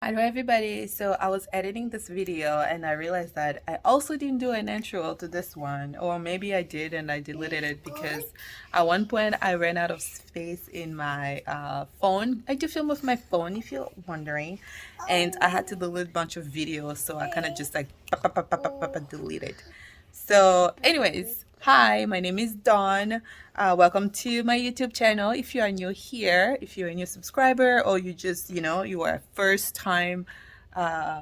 Hello everybody. So I was editing this video and I realized that I also didn't do an intro to this one, or maybe I did and I deleted it because at one point I ran out of space in my phone. I do film with my phone if you're wondering, and I had to delete a bunch of videos, so I kind of just like deleted. So anyways, hi, my name is Dawn. Welcome to my YouTube channel. If you are new here, if you're a new subscriber, or you just, you are a first time uh,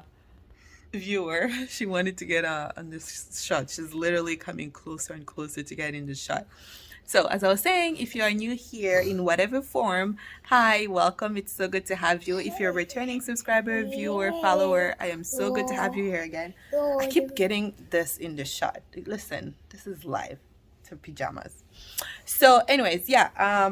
viewer, she wanted to get on this shot. She's literally coming closer and closer to getting the shot. So as I was saying, if you are new here in whatever form, hi, welcome. It's so good to have you. If you're a returning subscriber, viewer, follower, I am so good to have you here again. I keep getting this in the shot. Listen, this is live to pajamas. So anyways, yeah,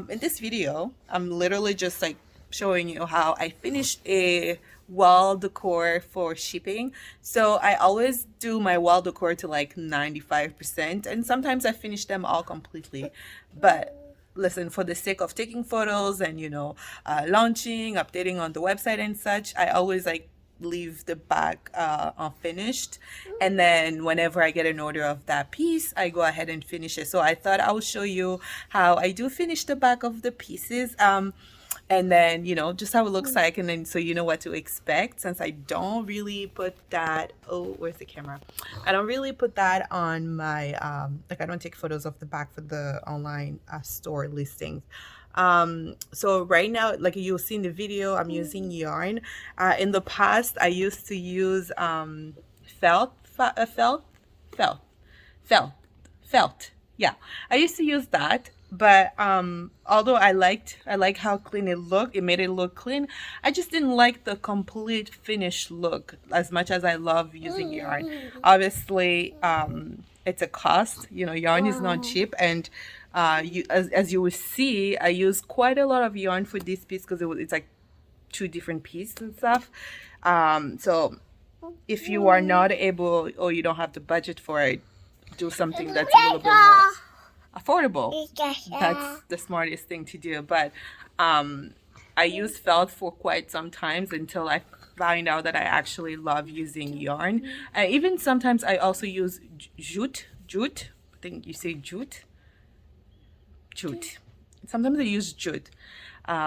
in this video, I'm literally just like showing you how I finished a wall decor for shipping. So I always do my wall decor to like 95%, and sometimes I finish them all completely. But listen, for the sake of taking photos and launching, updating on the website and such, I always like leave the back unfinished, and then whenever I get an order of that piece, I go ahead and finish it. So I thought I will show you how I do finish the back of the pieces, and then just how it looks like, and then so you know what to expect, since I don't really put that. Oh, where's the camera? I don't really put that on my like, I don't take photos of the back for the online store listings. So right now, like you'll see in the video, I'm using yarn. In the past I used to use felt felt felt felt felt yeah, I used to use that, but although I like how clean it looked, it made it look clean, I just didn't like the complete finished look as much as I love using yarn. Obviously, it's a cost, yarn is not cheap, and as you will see, I use quite a lot of yarn for this piece because it's like two different pieces and stuff. So if you are not able, or you don't have the budget for it, do something that's a little bit more affordable. That's the smartest thing to do. But I used felt for quite some times until I find out that I actually love using yarn. Even sometimes I also use jute. I think you say jute. Sometimes I use jute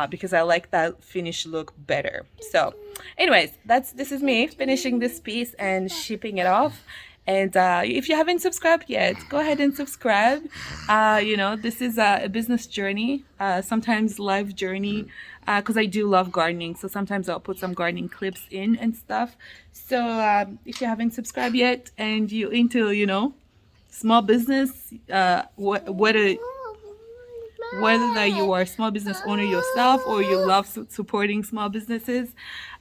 because I like that finished look better. So anyways, this is me finishing this piece and shipping it off. And if you haven't subscribed yet, go ahead and subscribe. This is a business journey, sometimes life journey, because I do love gardening. So sometimes I'll put some gardening clips in and stuff. So if you haven't subscribed yet and you into, small business, whether you are a small business owner yourself, or you love supporting small businesses,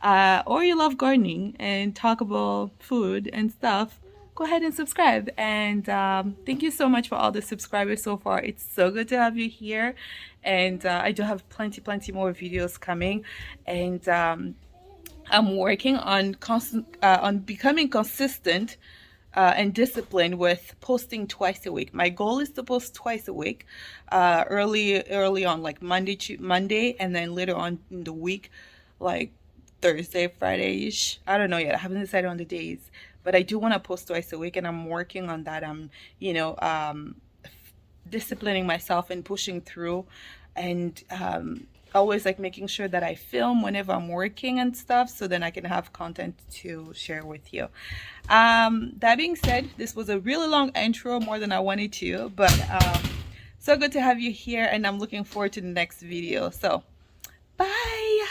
or you love gardening and talk about food and stuff, go ahead and subscribe. And thank you so much for all the subscribers so far. It's so good to have you here, and I do have plenty more videos coming, and I'm working on on becoming consistent and disciplined with posting twice a week. My goal is to post twice a week, early on, like Monday, and then later on in the week, like Thursday, Friday-ish. I don't know yet. I haven't decided on the days, but I do want to post twice a week, and I'm working on that. I'm, disciplining myself and pushing through, and always like making sure that I film whenever I'm working and stuff, so then I can have content to share with you. That being said, this was a really long intro, more than I wanted to, but so good to have you here, and I'm looking forward to the next video. So bye.